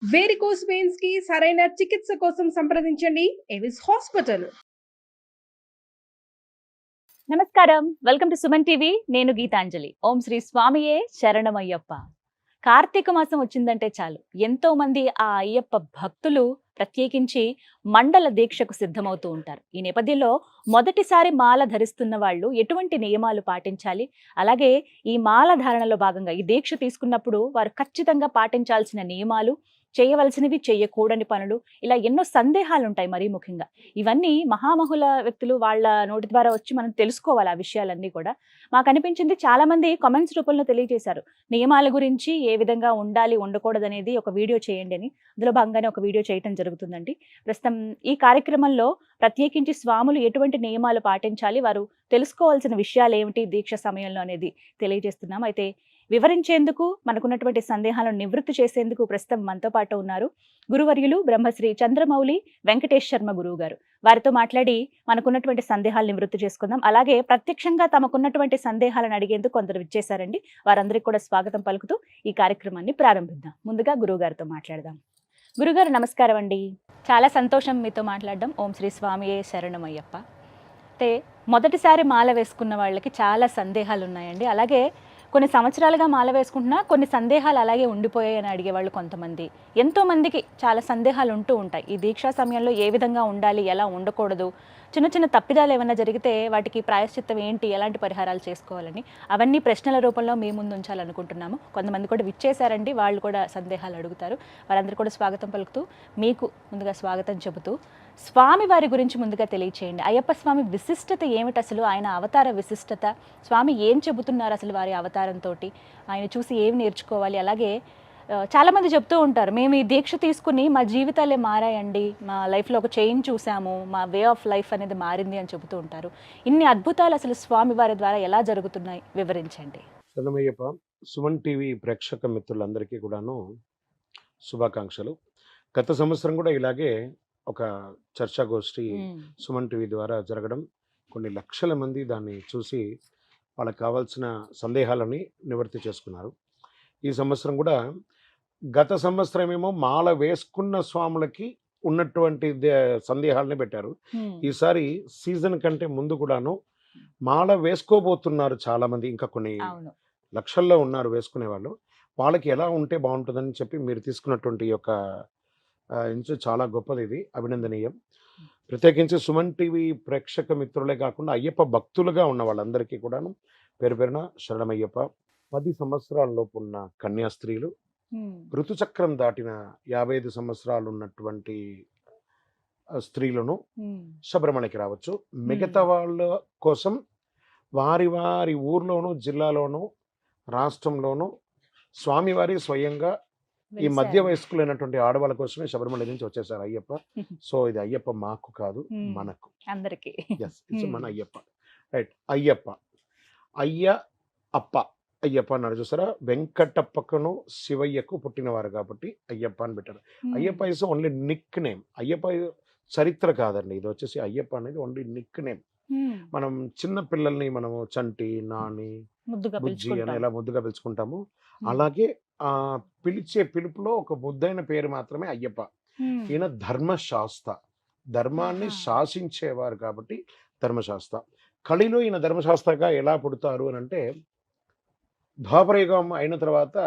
Varicose veins కి సరైన చికిత్స కోసం సంప్రదించండి ఎవిస్ హాస్పిటల్. నమస్కారం. Welcome to Suman TV. నేను గీతాంజలి. ఓం శ్రీ స్వామియే శరణమయ్యప్ప. కార్తీక మాసం వచ్చిందంటే చాలు ఎంతో మంది ఆ అయ్యప్ప భక్తులు ప్రత్యేకించి మండల దీక్షకు సిద్ధమవుతూ ఉంటారు. ఈ నేపథ్యంలో మొదటిసారి మాల ధరిస్తున్న వాళ్ళు ఎటువంటి నియమాలు పాటించాలి, అలాగే ఈ మాల ధారణలో భాగంగా ఈ దీక్ష తీసుకున్నప్పుడు వారు ఖచ్చితంగా పాటించాల్సిన నియమాలు, చేయవలసినవి చేయకూడని పనులు, ఇలా ఎన్నో సందేహాలు ఉంటాయి. మరీ ముఖ్యంగా ఇవన్నీ మహామహుల వ్యక్తులు వాళ్ళ నోటి ద్వారా వచ్చి మనం తెలుసుకోవాలి. ఆ విషయాలన్నీ కూడా మాకు అనిపించింది. చాలా మంది కామెంట్స్ రూపంలో తెలియజేశారు, నియమాల గురించి ఏ విధంగా ఉండాలి ఉండకూడదు అనేది ఒక వీడియో చేయండి అని. అందులో భాగంగానే ఒక వీడియో చేయటం జరుగుతుందండి. ప్రస్తుతం ఈ కార్యక్రమంలో ప్రత్యేకించి స్వాములు ఎటువంటి నియమాలు పాటించాలి, వారు తెలుసుకోవాల్సిన విషయాలు ఏమిటి దీక్ష సమయంలో అనేది తెలియజేస్తున్నాం. అయితే వివరించేందుకు, మనకున్నటువంటి సందేహాలను నివృత్తి చేసేందుకు ప్రస్తుతం మనతో పాటు ఉన్నారు గురువర్యులు బ్రహ్మశ్రీ చంద్రమౌళి వెంకటేష్ శర్మ గురువు గారు. వారితో మాట్లాడి మనకున్నటువంటి సందేహాలు నివృత్తి చేసుకుందాం. అలాగే ప్రత్యక్షంగా తమకున్నటువంటి సందేహాలను అడిగేందుకు కొందరు విచ్చేశారండి. వారందరికీ కూడా స్వాగతం పలుకుతూ ఈ కార్యక్రమాన్ని ప్రారంభిద్దాం. ముందుగా గురువు గారితో మాట్లాడదాం. గురుగారు నమస్కారం అండి. చాలా సంతోషం మీతో మాట్లాడడం. ఓం శ్రీ స్వామియే శరణమయ్యప్ప. అయితే మొదటిసారి మాల వేసుకున్న వాళ్ళకి చాలా సందేహాలు ఉన్నాయండి. అలాగే కొన్ని సంవత్సరాలుగా మాల వేసుకుంటున్నా కొన్ని సందేహాలు అలాగే ఉండిపోయాయని అడిగేవాళ్ళు కొంతమంది. ఎంతోమందికి చాలా సందేహాలు ఉంటూ ఉంటాయి. ఈ దీక్షా సమయంలో ఏ విధంగా ఉండాలి, ఎలా ఉండకూడదు, చిన్న చిన్న తప్పిదాలు ఏమైనా జరిగితే వాటికి ప్రాయశ్చిత్తం ఏంటి, ఎలాంటి పరిహారాలు చేసుకోవాలని అవన్నీ ప్రశ్నల రూపంలో మీ ముందు ఉంచాలనుకుంటున్నాము. కొంతమంది కూడా విచ్చేశారండి, వాళ్ళు కూడా సందేహాలు అడుగుతారు. వారందరూ కూడా స్వాగతం పలుకుతూ మీకు ముందుగా స్వాగతం చెబుతూ స్వామి వారి గురించి ముందుగా తెలియచేయండి. అయ్యప్ప స్వామి విశిష్టత ఏమిటి అసలు, ఆయన అవతార విశిష్టత, స్వామి ఏం చెబుతున్నారు అసలు వారి అవతారంతో, ఆయన చూసి ఏమి నేర్చుకోవాలి. అలాగే చాలామంది చెప్తూ ఉంటారు, మేము ఈ దీక్ష తీసుకుని మా జీవితాలే మారాయండి, మా లైఫ్లో ఒక చేంజ్ చూసాము, మా వే ఆఫ్ లైఫ్ అనేది మారింది అని చెబుతూ ఉంటారు. ఇన్ని అద్భుతాలు అసలు స్వామి వారి ద్వారా ఎలా జరుగుతున్నాయి వివరించండి. శరణమయ్యప్ప. సుమన్ టీవీ ప్రేక్షక మిత్రులందరికీ కూడాను శుభాకాంక్షలు. గత సంవత్సరం కూడా ఇలాగే ఒక చర్చాగోష్ఠి సుమన్ టీవీ ద్వారా జరగడం, కొన్ని లక్షల మంది దాన్ని చూసి వాళ్ళకి కావాల్సిన సందేహాలని నివృత్తి చేసుకున్నారు. ఈ సంవత్సరం కూడా, గత సంవత్సరం ఏమో మాల వేసుకున్న స్వాములకి ఉన్నటువంటి సందేహాలని పెట్టారు. ఈసారి సీజన్ కంటే ముందు కూడాను మాల వేసుకోబోతున్నారు చాలా మంది, ఇంకా కొన్ని లక్షల్లో ఉన్నారు వేసుకునే వాళ్ళు. వాళ్ళకి ఎలా ఉంటే బాగుంటుందని చెప్పి మీరు తీసుకున్నటువంటి యొక్క ఇంచు చాలా గొప్పది, ఇది అభినందనీయం. ప్రత్యేకించి సుమన్ టీవీ ప్రేక్షక మిత్రులే కాకుండా అయ్యప్ప భక్తులుగా ఉన్న వాళ్ళందరికీ కూడాను పేరు పేరున శరణమయ్యప్ప. 10 సంవత్సరాల లోపు ఉన్న కన్యా స్త్రీలు, ఋతుచక్రం దాటిన 55 సంవత్సరాలు ఉన్నటువంటి స్త్రీలను శబరిమలకి రావచ్చు. మిగతా వాళ్ళ కోసం వారి వారి ఊర్లోనూ, జిల్లాలోనూ, రాష్ట్రంలోనూ స్వామివారి స్వయంగా ఈ మధ్య వయస్కులైనటువంటి ఆడవాళ్ళ కోసమే శబరిమల నుంచి వచ్చేసారు అయ్యప్ప. సో ఇది అయ్యప్ప మాకు కాదు, మనకు అందరికీ. మన అయ్యప్ప. రైట్. అయ్యప్ప, అయ్య అప్ప, అయ్యప్ప అన్నారు చూసారా. వెంకటప్పకును శివయ్యకు పుట్టినవారు కాబట్టి అయ్యప్ప అని పెట్టారు. Ayyappa is only Nick name. Ayyappa చరిత్ర కాదండి. ఇది వచ్చేసి అయ్యప్ప అనేది ఓన్లీ నిక్ నేమ్. మనం చిన్న పిల్లల్ని మనము చంటి, నాని, బుజ్జి అని ఎలా ముద్దుగా పిలుచుకుంటాము, అలాగే ఆ పిలిచే పిలుపులో ఒక ముద్దైన పేరు మాత్రమే అయ్యప్ప. ఈయన ధర్మశాస్త్ర, ధర్మాన్ని శాసించేవారు కాబట్టి ధర్మశాస్త్ర. కలిలో ఈయన ధర్మశాస్త్రగా ఎలా పుడతారు అని అంటే, ద్వాపరయుగం అయిన తర్వాత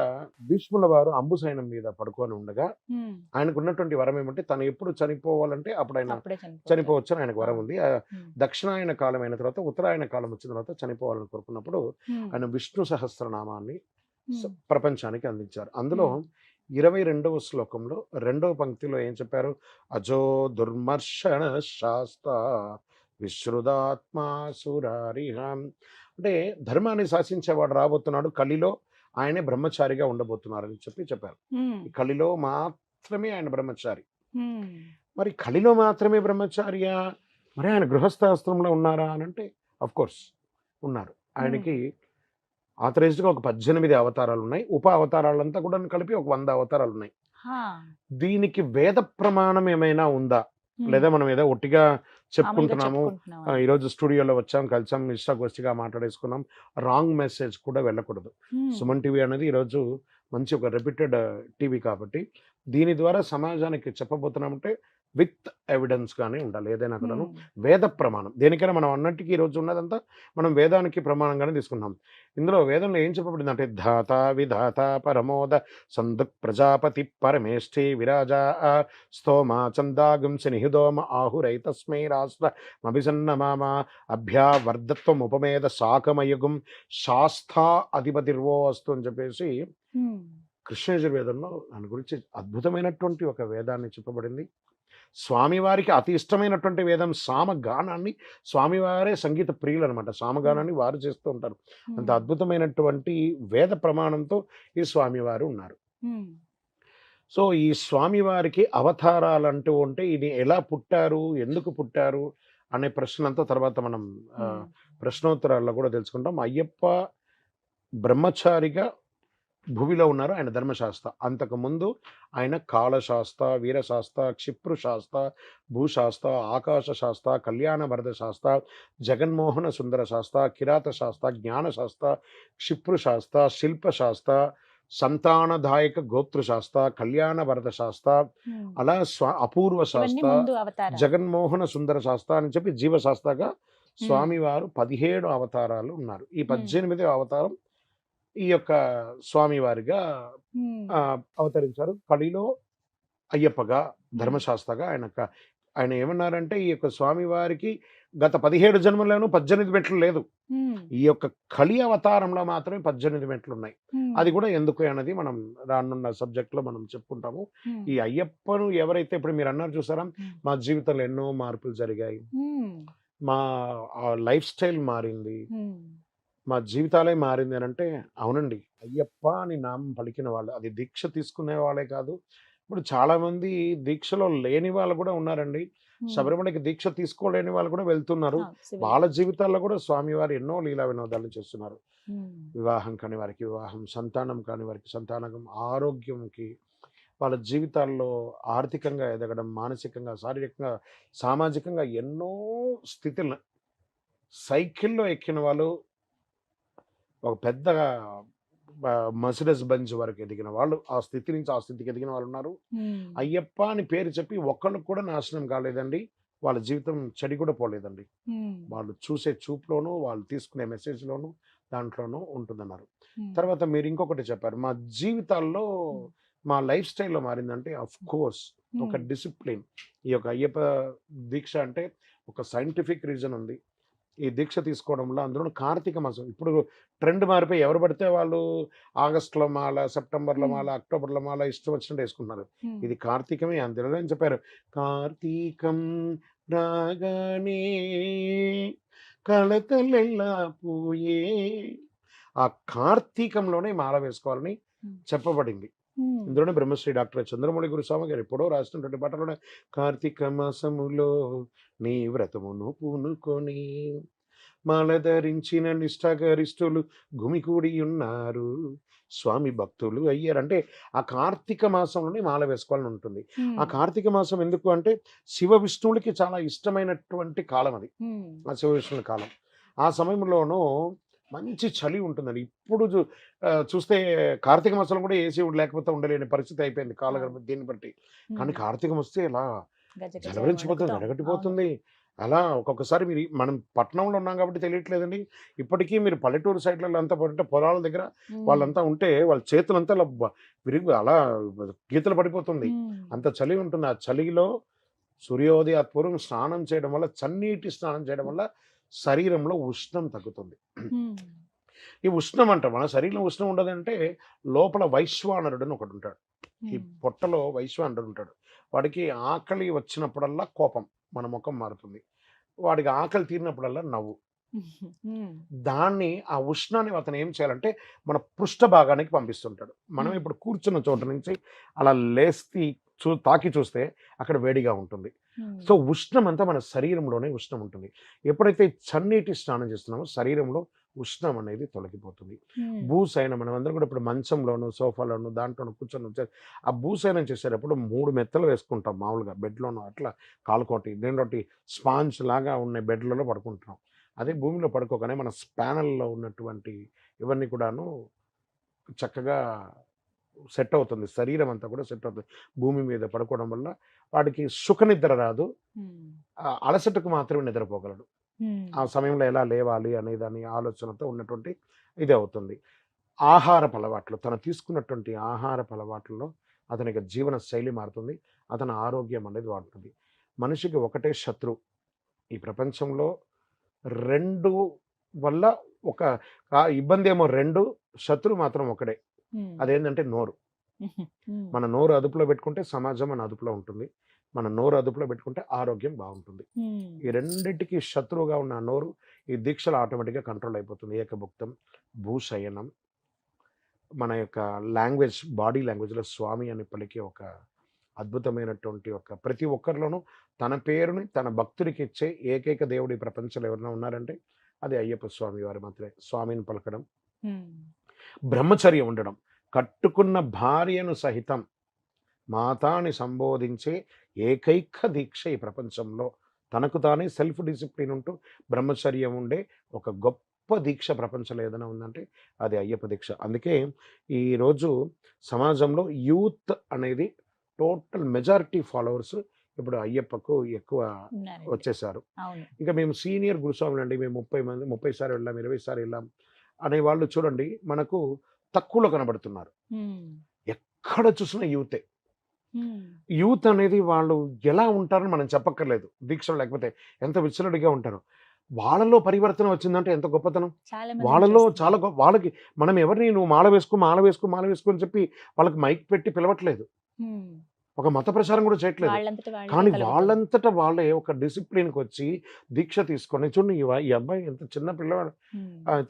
భీష్ముల వారు అంబుసైనం మీద పడుకొని ఉండగా ఆయనకు ఉన్నటువంటి వరం ఏమంటే, తను ఎప్పుడు చనిపోవాలంటే అప్పుడు ఆయన చనిపోవచ్చు అని ఆయనకు వరం ఉంది. దక్షిణాయన కాలం అయిన తర్వాత, ఉత్తరాయణ కాలం వచ్చిన తర్వాత చనిపోవాలని కోరుకున్నప్పుడు ఆయన విష్ణు సహస్రనామాన్ని ప్రపంచానికి అందించారు. అందులో 22వ శ్లోకంలో 2వ పంక్తిలో ఏం చెప్పారు? అజో దుర్మర్షణ శాస్త విశ్రుదాత్మా సురారిహం. అంటే ధర్మాన్ని శాసించేవాడు రాబోతున్నాడు, కలిలో ఆయనే బ్రహ్మచారిగా ఉండబోతున్నారని చెప్పారు. కలిలో మాత్రమే ఆయన బ్రహ్మచారి. మరి కలిలో మాత్రమే బ్రహ్మచారియా? మరి ఆయన గృహస్థాశ్రమంలో ఉన్నారా అని అంటే అఫ్ కోర్స్ ఉన్నారు. ఆయనకి ఆథరైజ్డ్గా ఒక 18 అవతారాలు ఉన్నాయి. ఉప అవతారాలంతా కూడా కలిపి ఒక 100 అవతారాలు ఉన్నాయి. దీనికి వేద ప్రమాణం ఏమైనా ఉందా, లేదా మనం ఏదో ఒట్టిగా చెప్పుకుంటున్నాము, ఈరోజు స్టూడియోలో వచ్చాం, కలిసాం, ఇష్టాగోష్ఠిగా మాట్లాడేసుకున్నాం, రాంగ్ మెసేజ్ కూడా వెళ్ళకూడదు. సుమన్ టీవీ అనేది ఈరోజు మంచి ఒక రెప్యూటెడ్ టీవీ కాబట్టి దీని ద్వారా సమాజానికి చెప్పబోతున్నామంటే విత్ ఎవిడెన్స్ గానే ఉండాలి ఏదైనా కూడాను. వేద ప్రమాణం దేనికైనా మనం అన్నట్టుకి ఈరోజు ఉన్నదంతా మనం వేదానికి ప్రమాణంగానే తీసుకున్నాం. ఇందులో వేదంలో ఏం చెప్పబడింది అంటే ధాత విధాత పరమోద సందుక్ ప్రజాపతి పరమేష్ఠి విరాజా స్తోమ చందాగుంసి నిహిదోమ ఆహురైతస్మై రాష్ట్ర మభిసన్న మామ అభ్యావర్ధత్వం ఉపమేద శాకమయుగం శాస్థా అధిపతిర్వో అస్తు అని చెప్పేసి కృష్ణయజుర్వేదంలో దాని గురించి అద్భుతమైనటువంటి ఒక వేదాన్ని చెప్పబడింది. స్వామివారికి అతి ఇష్టమైనటువంటి వేదం సామగానాన్ని, స్వామివారే సంగీత ప్రియులు అనమాట. సామగానాన్ని వారు చేస్తూ ఉంటారు. అంత అద్భుతమైనటువంటి వేద ప్రమాణంతో ఈ స్వామివారు ఉన్నారు. సో ఈ స్వామివారికి అవతారాలు అంటూ ఉంటే ఇది ఎలా పుట్టారు, ఎందుకు పుట్టారు అనే ప్రశ్నంతా తర్వాత మనం ప్రశ్నోత్తరాల్లో కూడా తెలుసుకుంటాం. అయ్యప్ప బ్రహ్మచారిగా భూమిలో ఉన్నారు. ఆయన ధర్మశాస్త్ర. అంతకుముందు ఆయన కాళశాస్త్ర, వీరశాస్త్ర, క్షిప్రుశాస్త్ర, భూశాస్త్ర, ఆకాశ శాస్త్ర, కళ్యాణ వరద శాస్త్ర, జగన్మోహన సుందర శాస్త్ర, కిరాత శాస్త్ర, జ్ఞానశాస్త్ర, క్షిప్రుశాస్త్ర, శిల్పశాస్త్ర, సంతానదాయక గోత్రశాస్త్ర, కళ్యాణ వరద శాస్త్ర, అలా అపూర్వ శాస్త్ర, జగన్మోహన సుందర శాస్త్ర అని చెప్పి జీవశాస్త్రగా స్వామివారు 17 అవతారాలు ఉన్నారు. ఈ 18వ అవతారం ఈ యొక్క స్వామివారిగా అవతరించారు. కలిలో అయ్యప్పగా, ధర్మశాస్త్రగా ఆయన ఏమన్నారంటే ఈ యొక్క స్వామివారికి గత 17 జన్మలోనూ 18 మెట్లు లేదు. ఈ యొక్క కలి అవతారంలో మాత్రమే 18 మెట్లు ఉన్నాయి. అది కూడా ఎందుకు అన్నది మనం రానున్న సబ్జెక్ట్ లో మనం చెప్పుకుంటాము. ఈ అయ్యప్పను ఎవరైతే ఇప్పుడు మీరు అన్నారు చూసారా, మా జీవితంలో ఎన్నో మార్పులు జరిగాయి, మా లైఫ్ స్టైల్ మారింది, మా జీవితాలే మారింది అని అంటే అవునండి. అయ్యప్ప అని నామం పలికిన వాళ్ళు, అది దీక్ష తీసుకునే వాళ్ళే కాదు, ఇప్పుడు చాలా మంది దీక్షలో లేని వాళ్ళు కూడా ఉన్నారండి. శబరిమలకి దీక్ష తీసుకోలేని వాళ్ళు కూడా వెళ్తున్నారు. వాళ్ళ జీవితాల్లో కూడా స్వామివారు ఎన్నో లీలా వినోదాలు చేస్తున్నారు. వివాహం కాని వారికి వివాహం, సంతానం కాని వారికి సంతానం, ఆరోగ్యంకి, వాళ్ళ జీవితాల్లో ఆర్థికంగా ఎదగడం, మానసికంగా, శారీరకంగా, సామాజికంగా ఎన్నో స్థితులు. సైకిల్లో ఎక్కిన వాళ్ళు ఒక పెద్ద మర్సిడెస్ బెంజ్ వరకు ఎదిగిన వాళ్ళు, ఆ స్థితి నుంచి ఆ స్థితికి ఎదిగిన వాళ్ళు ఉన్నారు. అయ్యప్ప అని పేరు చెప్పి ఒక్కళ్ళకు కూడా నాశనం కాలేదండి. వాళ్ళ జీవితం చెడి కూడా పోలేదండి. వాళ్ళు చూసే చూపులోను, వాళ్ళు తీసుకునే మెసేజ్లోను, దాంట్లోనూ ఉంటుందన్నారు. తర్వాత మీరు ఇంకొకటి చెప్పారు, మా జీవితాల్లో మా లైఫ్ స్టైల్లో మారిందంటే అఫ్ కోర్స్ ఒక డిసిప్లిన్. ఈ యొక్క అయ్యప్ప దీక్ష అంటే ఒక సైంటిఫిక్ రీజన్ ఉంది. ఈ దీక్ష తీసుకోవడంలో అందులో కార్తీక మాసం ఇప్పుడు ట్రెండ్ మారిపోయి ఎవరు పడితే వాళ్ళు ఆగస్టులో మాల, సెప్టెంబర్లో మాల, అక్టోబర్లో మాల ఇష్టం వచ్చినట్టు వేసుకుంటున్నారు. ఇది కార్తీకమే. అందులో అని చెప్పారు, కార్తీకం రాగానే కళతలెల్లా పోయే. ఆ కార్తీకంలోనే మాల వేసుకోవాలని చెప్పబడింది. ఇందులోనే బ్రహ్మశ్రీ డాక్టర్ చంద్రమౌళి గురుస్వామి గారు ఎప్పుడో రాసినటువంటి పాటలోనే కార్తీక మాసములో నీ వ్రతమును పూనుకొని మాల ధరించిన నిష్ఠాగరిష్ఠులు గుమికూడి ఉన్నారు, స్వామి భక్తులు అయ్యారు. అంటే ఆ కార్తీక మాసంలోనే మాల వేసుకోవాలని ఉంటుంది. ఆ కార్తీక మాసం ఎందుకు అంటే శివ విష్ణువులకి చాలా ఇష్టమైనటువంటి కాలం అది, ఆ శివ విష్ణువుల కాలం. ఆ సమయంలోనూ మంచి చలి ఉంటుందండి. ఇప్పుడు చూస్తే కార్తీక మాసంలో కూడా ఏసీ లేకపోతే ఉండలేని పరిస్థితి అయిపోయింది కాలగర్భ దీన్ని బట్టి. కానీ కార్తీకం వస్తే ఇలా జలవరించిపోతుంది, వెలగట్టిపోతుంది. అలా ఒక్కొక్కసారి మనం పట్టణంలో ఉన్నాం కాబట్టి తెలియట్లేదండి. ఇప్పటికీ మీరు పల్లెటూరు సైడ్లలో అంతా పడితే పొలాల దగ్గర వాళ్ళంతా ఉంటే వాళ్ళ చేతులంతా విరిగి అలా గీతలు పడిపోతుంది. అంత చలి ఉంటుంది. ఆ చలిలో సూర్యోదయాత్పూర్వం స్నానం చేయడం వల్ల, చన్నీటి స్నానం చేయడం వల్ల శరీరంలో ఉష్ణం తగ్గుతుంది. ఈ ఉష్ణం అంట మన శరీరంలో ఉష్ణం ఉండదంటే లోపల వైశ్వానరుడు అని ఒకడు ఉంటాడు. ఈ పొట్టలో వైశ్వానరుడు ఉంటాడు. వాడికి ఆకలి వచ్చినప్పుడల్లా కోపం, మన ముఖం మారుతుంది. వాడికి ఆకలి తీరినప్పుడల్లా నవ్వు. దాన్ని ఆ ఉష్ణాన్ని అతను ఏం చేయాలంటే మన పృష్ఠ భాగానికి పంపిస్తుంటాడు. మనం ఇప్పుడు కూర్చున్న చోట నుంచి అలా లేస్తి తాకి చూస్తే అక్కడ వేడిగా ఉంటుంది. సో ఉష్ణం అంతా మన శరీరంలోనే ఉష్ణం ఉంటుంది. ఎప్పుడైతే చన్నీటి స్నానం చేస్తున్నామో శరీరంలో ఉష్ణం అనేది తొలగిపోతుంది. భూసైనం మనం అందరం కూడా ఇప్పుడు మంచంలోను, సోఫాలోను, దాంట్లోనూ కూర్చొని ఆ భూసైనం చేసేటప్పుడు 3 మెత్తలు వేసుకుంటాం మామూలుగా బెడ్లోనూ. అట్లా కాలుకోటి దేంటోటి స్పాంజ్ లాగా ఉన్న బెడ్లలో పడుకుంటున్నాం. అదే భూమిలో పడుకోగానే మన స్పానల్లో ఉన్నటువంటి ఇవన్నీ కూడాను చక్కగా సెట్ అవుతుంది, శరీరం అంతా కూడా సెట్ అవుతుంది. భూమి మీద పడుకోవడం వల్ల వాడికి సుఖనిద్ర రాదు, అలసటకు మాత్రమే నిద్రపోగలడు. ఆ సమయంలో ఎలా లేవాలి అనే దాని ఆలోచనతో ఉన్నటువంటి ఇది అవుతుంది. ఆహారపు అలవాట్లు, తను తీసుకున్నటువంటి ఆహారపు అలవాట్లలో అతనికి జీవన శైలి మారుతుంది, అతని ఆరోగ్యం అనేది వాడుతుంది. మనిషికి ఒకటే శత్రువు ఈ ప్రపంచంలో, 2 వల్ల ఒక ఇబ్బంది ఏమో 2, శత్రువు మాత్రం ఒకడే. అదేంటంటే నోరు. మన నోరు అదుపులో పెట్టుకుంటే సమాజం మన అదుపులో ఉంటుంది, మన నోరు అదుపులో పెట్టుకుంటే ఆరోగ్యం బాగుంటుంది. ఈ రెండింటికి శత్రువుగా ఉన్న ఆ నోరు ఈ దీక్షలు ఆటోమేటిక్గా కంట్రోల్ అయిపోతుంది. ఏకభుక్తం, భూశయనం, మన యొక్క లాంగ్వేజ్, బాడీ లాంగ్వేజ్లో స్వామి అని పలికే ఒక అద్భుతమైనటువంటి ఒక ప్రతి ఒక్కరిలోనూ తన పేరుని తన భక్తుడికి ఇచ్చే ఏకైక దేవుడు ఈ ప్రపంచంలో ఎవరైనా ఉన్నారంటే అది అయ్యప్ప స్వామి వారి మాత్రమే. స్వామిని పలకడం, బ్రహ్మచర్యం ఉండడం, కట్టుకున్న భార్యను సహితం మాతాని సంబోధించే ఏకైక దీక్ష ఈ ప్రపంచంలో. తనకు తానే సెల్ఫ్ డిసిప్లిన్ ఉంటూ బ్రహ్మచర్యం ఉండే ఒక గొప్ప దీక్ష ప్రపంచంలో ఏదైనా ఉందంటే అది అయ్యప్ప దీక్ష. అందుకే ఈరోజు సమాజంలో యూత్ అనేది టోటల్ మెజారిటీ ఫాలోవర్స్ ఇప్పుడు అయ్యప్పకు ఎక్కువ వచ్చేసారు. ఇంకా మేము సీనియర్ గురుస్వాములు అండి, మేము 30 మంది 30 సార్లు వెళ్ళాం, 20 సార్లు వెళ్ళాం అనే వాళ్ళు చూడండి మనకు తక్కువలో కనబడుతున్నారు. ఎక్కడ చూసినా యూతే. యూత్ అనేది వాళ్ళు ఎలా ఉంటారని మనం చెప్పక్కర్లేదు, దీక్షలు లేకపోతే ఎంత విచ్చలడిగా ఉంటారు. వాళ్ళలో పరివర్తన వచ్చిందంటే ఎంత గొప్పతనం. వాళ్ళలో చాలా వాళ్ళకి మనం ఎవరిని నువ్వు మాల వేసుకో మాల వేసుకో మాల వేసుకో అని చెప్పి వాళ్ళకి మైక్ పెట్టి పిలవట్లేదు, ఒక మత ప్రచారం కూడా చేయట్లేదు. కానీ వాళ్ళంతటా వాళ్ళే ఒక డిసిప్లిన్కి వచ్చి దీక్ష తీసుకొని చూడండి. ఈ అబ్బాయి ఎంత చిన్న పిల్లవాడు,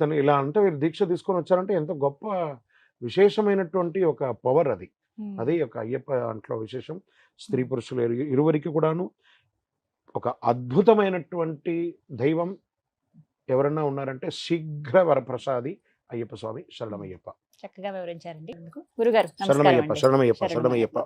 తను ఇలా అంటే వీరు దీక్ష తీసుకొని వచ్చారంటే ఎంత గొప్ప విశేషమైనటువంటి ఒక పవర్ అది. అది ఒక అయ్యప్ప అంట్లో విశేషం. స్త్రీ పురుషులు ఇరువురికి కూడాను ఒక అద్భుతమైనటువంటి దైవం ఎవరన్నా ఉన్నారంటే శీఘ్ర వరప్రసాది అయ్యప్ప స్వామి. శరణమయ్యప్ప. చక్కగా వివరించారండి గురుగారు. శరణమయ్యప్ప, శరణమయ్యప్ప, శరణమయ్యప్ప.